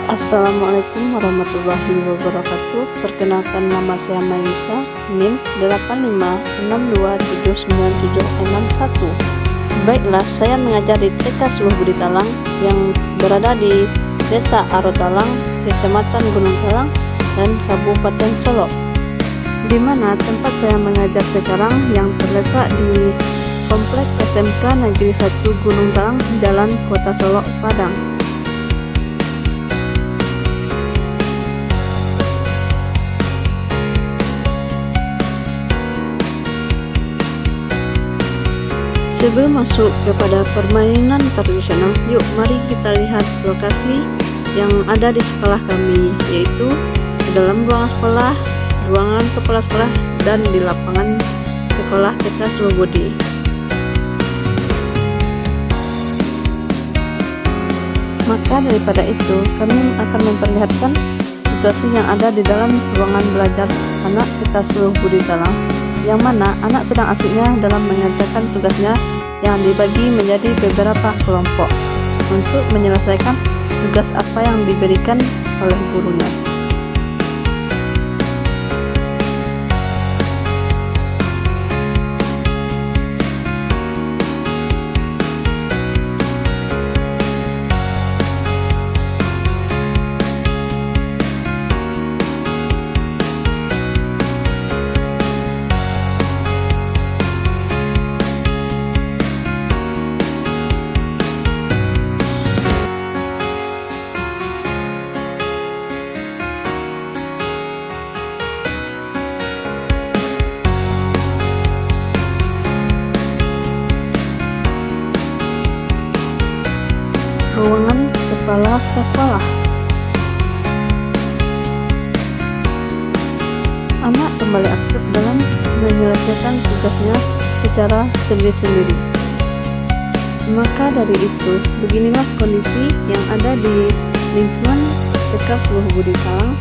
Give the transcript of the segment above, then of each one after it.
Assalamualaikum warahmatullahi wabarakatuh. Perkenalkan, nama saya Maisa, NIM 8562797661. Baiklah, saya mengajar di TK Suluh Budi Talang yang berada di Desa Arotalang, Kecamatan Gunung Talang, dan Kabupaten Solo, di mana tempat saya mengajar sekarang yang terletak di Komplek SMK Negeri 1 Gunung Talang, Jalan Kota Solo, Padang. Sebelum masuk kepada permainan tradisional, yuk mari kita lihat lokasi yang ada di sekolah kami, yaitu di dalam ruangan sekolah, ruangan kepala sekolah, dan di lapangan sekolah TK Suluh Budi. Maka daripada itu, kami akan memperlihatkan situasi yang ada di dalam ruangan belajar anak TK Suluh Budi Talang, yang mana anak sedang asiknya dalam mengerjakan tugasnya yang dibagi menjadi beberapa kelompok untuk menyelesaikan tugas apa yang diberikan oleh gurunya. Ruangan kepala sekolah. Anak kembali aktif dalam menyelesaikan tugasnya secara sendiri-sendiri. Maka dari itu, beginilah kondisi yang ada di lingkungan TK Suluh Budi Talang,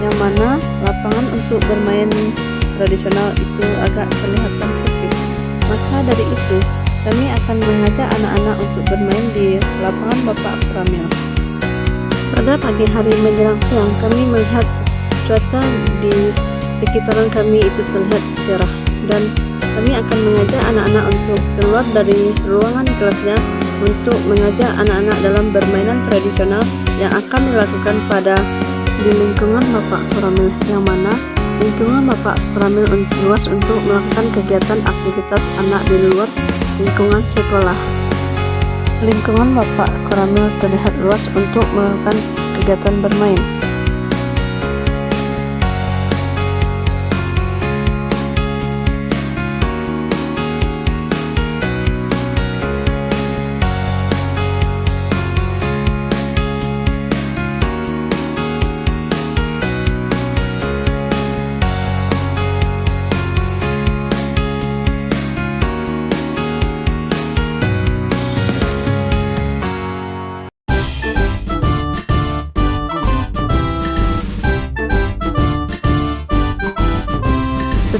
yang mana lapangan untuk bermain tradisional itu agak kelihatan sepi. Maka dari itu, kami akan mengajak anak-anak untuk bermain di lapangan Bapak Pramil. Pada pagi hari menjelang siang, kami melihat cuaca di sekitaran kami itu terlihat cerah, dan kami akan mengajak anak-anak untuk keluar dari ruangan kelasnya untuk mengajak anak-anak dalam permainan tradisional yang akan dilakukan di lingkungan Bapak Pramil, yang mana lingkungan Bapak Pramil luas untuk melakukan kegiatan aktivitas anak di luar lingkungan sekolah. Lingkungan Bapak Koramil terlihat luas untuk melakukan kegiatan bermain.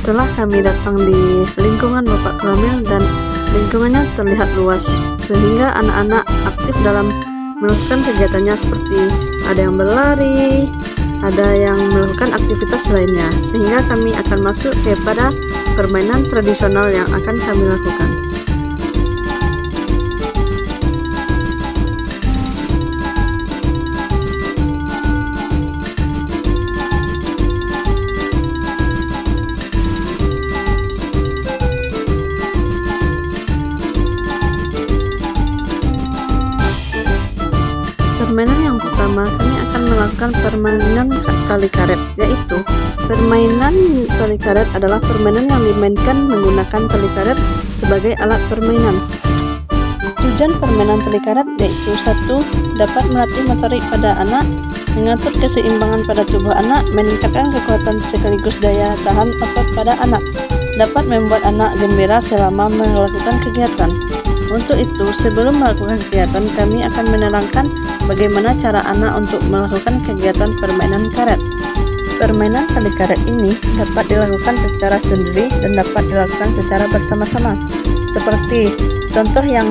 Setelah kami datang di lingkungan Bapak Koramil dan lingkungannya terlihat luas, sehingga anak-anak aktif dalam melakukan kegiatannya, seperti ada yang berlari, ada yang melakukan aktivitas lainnya, sehingga kami akan masuk kepada permainan tradisional yang akan kami lakukan. Permainan yang pertama, kami akan melakukan permainan tali karet, yaitu permainan tali karet adalah permainan yang dimainkan menggunakan tali karet sebagai alat permainan. Tujuan permainan tali karet yaitu: 1. Dapat melatih motorik pada anak, mengatur keseimbangan pada tubuh anak, meningkatkan kekuatan sekaligus daya tahan otot pada anak, dapat membuat anak gembira selama melakukan kegiatan. Untuk itu, sebelum melakukan kegiatan, kami akan menerangkan bagaimana cara anak untuk melakukan kegiatan permainan karet. Permainan tali karet ini dapat dilakukan secara sendiri dan dapat dilakukan secara bersama-sama. Seperti contoh yang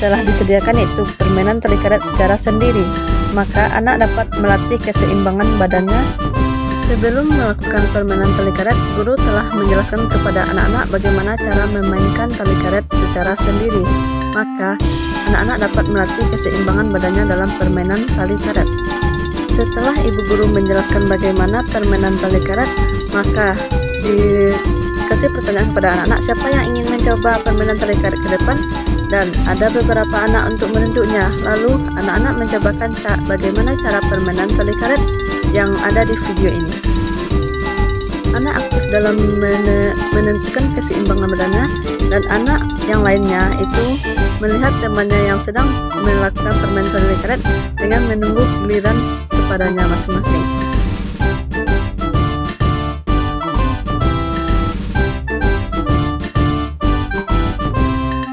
telah disediakan yaitu permainan tali karet secara sendiri. Maka anak dapat melatih keseimbangan badannya. Sebelum melakukan permainan tali karet, guru telah menjelaskan kepada anak-anak bagaimana cara memainkan tali karet secara sendiri. Maka anak-anak dapat melatih keseimbangan badannya dalam permainan tali karet. Setelah ibu guru menjelaskan bagaimana permainan tali karet, maka dikasih pertanyaan kepada anak-anak siapa yang ingin mencoba permainan tali karet ke depan, dan ada beberapa anak untuk menunjuknya. Lalu anak-anak mencobakan bagaimana cara permainan tali karet yang ada di video ini. Anak aktif dalam menentukan keseimbangan badannya, dan anak yang lainnya itu melihat temannya yang sedang melakukan permainan tali karet dengan menunggu giliran kepadanya masing-masing.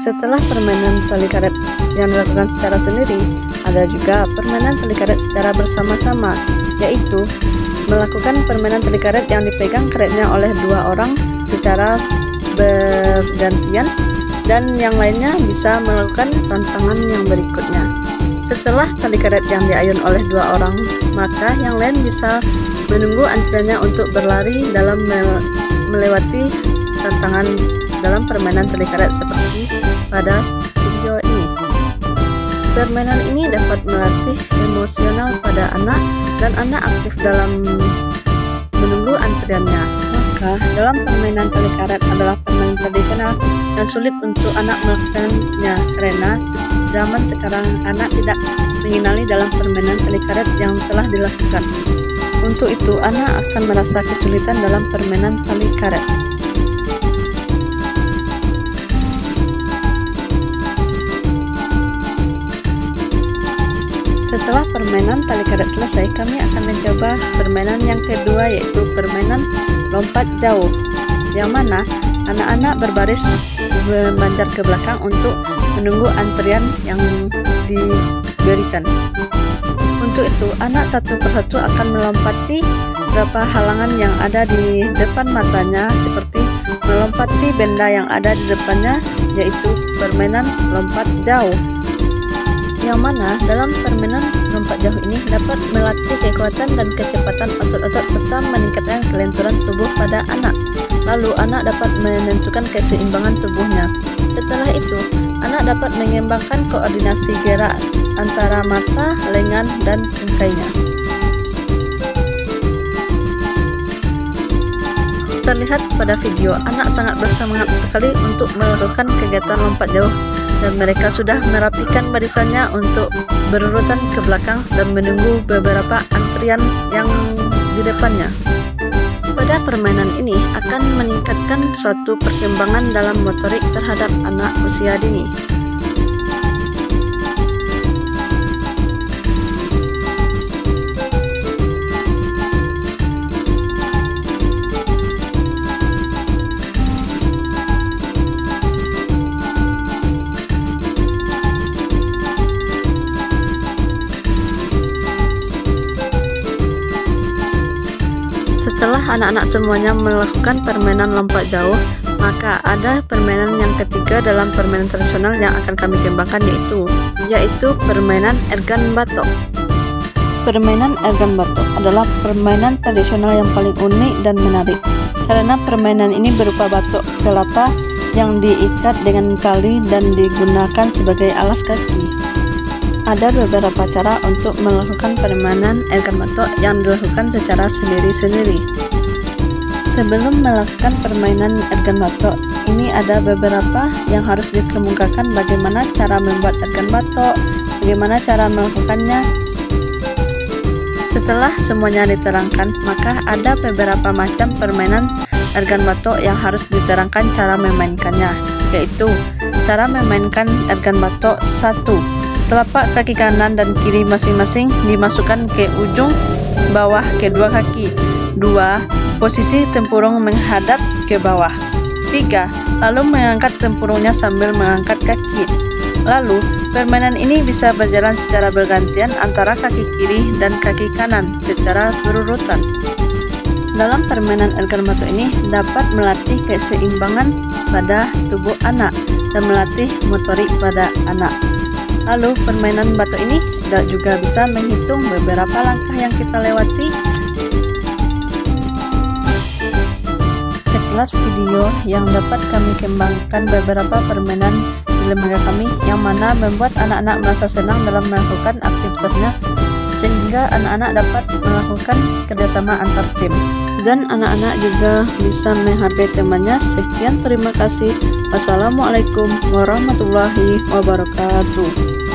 Setelah permainan tali karet yang dilakukan secara sendiri, ada juga permainan tali karet secara bersama-sama, yaitu melakukan permainan tali karet yang dipegang karetnya oleh dua orang secara bergantian, dan yang lainnya bisa melakukan tantangan yang berikutnya. Setelah tali karet yang diayun oleh dua orang, maka yang lain bisa menunggu antriannya untuk berlari dalam melewati tantangan dalam permainan tali karet seperti pada video ini. Permainan ini dapat melatih emosional pada anak, dan anak aktif dalam menunggu antriannya. Maka dalam permainan tali karet adalah permainan tradisional dan sulit untuk anak melakukannya karena zaman sekarang anak tidak mengenali dalam permainan tali karet yang telah dilakukan. Untuk itu anak akan merasa kesulitan dalam permainan tali karet. Setelah permainan tali karet selesai, kami akan mencoba permainan yang kedua, yaitu permainan lompat jauh, yang mana anak-anak berbaris memanjat ke belakang untuk menunggu antrian yang diberikan. Untuk itu, anak satu persatu akan melompati beberapa halangan yang ada di depan matanya, seperti melompati benda yang ada di depannya, yaitu permainan lompat jauh. Yang mana dalam permainan lompat jauh ini dapat melatih kekuatan dan kecepatan otot-otot serta meningkatkan kelenturan tubuh pada anak. Lalu anak dapat menentukan keseimbangan tubuhnya. Setelah itu, anak dapat mengembangkan koordinasi gerak antara mata, lengan, dan tungkainya. Terlihat pada video, anak sangat bersemangat sekali untuk melakukan kegiatan lompat jauh, dan mereka sudah merapikan barisannya untuk berurutan ke belakang dan menunggu beberapa antrian yang di depannya. Pada permainan ini akan meningkatkan suatu perkembangan dalam motorik terhadap anak usia dini. Setelah anak-anak semuanya melakukan permainan lompat jauh, maka ada permainan yang ketiga dalam permainan tradisional yang akan kami kembangkan, yaitu permainan ergan batok. Permainan ergan batok adalah permainan tradisional yang paling unik dan menarik, karena permainan ini berupa batok kelapa yang diikat dengan tali dan digunakan sebagai alas kaki. Ada beberapa cara untuk melakukan permainan ergan batok yang dilakukan secara sendiri-sendiri. Sebelum melakukan permainan ergan batok, ini ada beberapa yang harus dikemukakan, bagaimana cara membuat ergan batok, bagaimana cara melakukannya. Setelah semuanya diterangkan, maka ada beberapa macam permainan ergan batok yang harus diterangkan cara memainkannya, yaitu cara memainkan ergan batok 1. Telapak kaki kanan dan kiri masing-masing dimasukkan ke ujung bawah kedua kaki. 2. Posisi tempurung menghadap ke bawah. 3. Lalu mengangkat tempurungnya sambil mengangkat kaki. Lalu, permainan ini bisa berjalan secara bergantian antara kaki kiri dan kaki kanan secara berurutan. Dalam permainan elgan batu ini dapat melatih keseimbangan pada tubuh anak dan melatih motorik pada anak. Lalu, permainan batu ini juga bisa menghitung beberapa langkah yang kita lewati. Sekilas video yang dapat kami kembangkan beberapa permainan di lembaga kami yang mana membuat anak-anak merasa senang dalam melakukan aktivitasnya, sehingga anak-anak dapat melakukan kerjasama antar tim dan anak-anak juga bisa menghargai temannya. Sekian, terima kasih. Wassalamualaikum warahmatullahi wabarakatuh.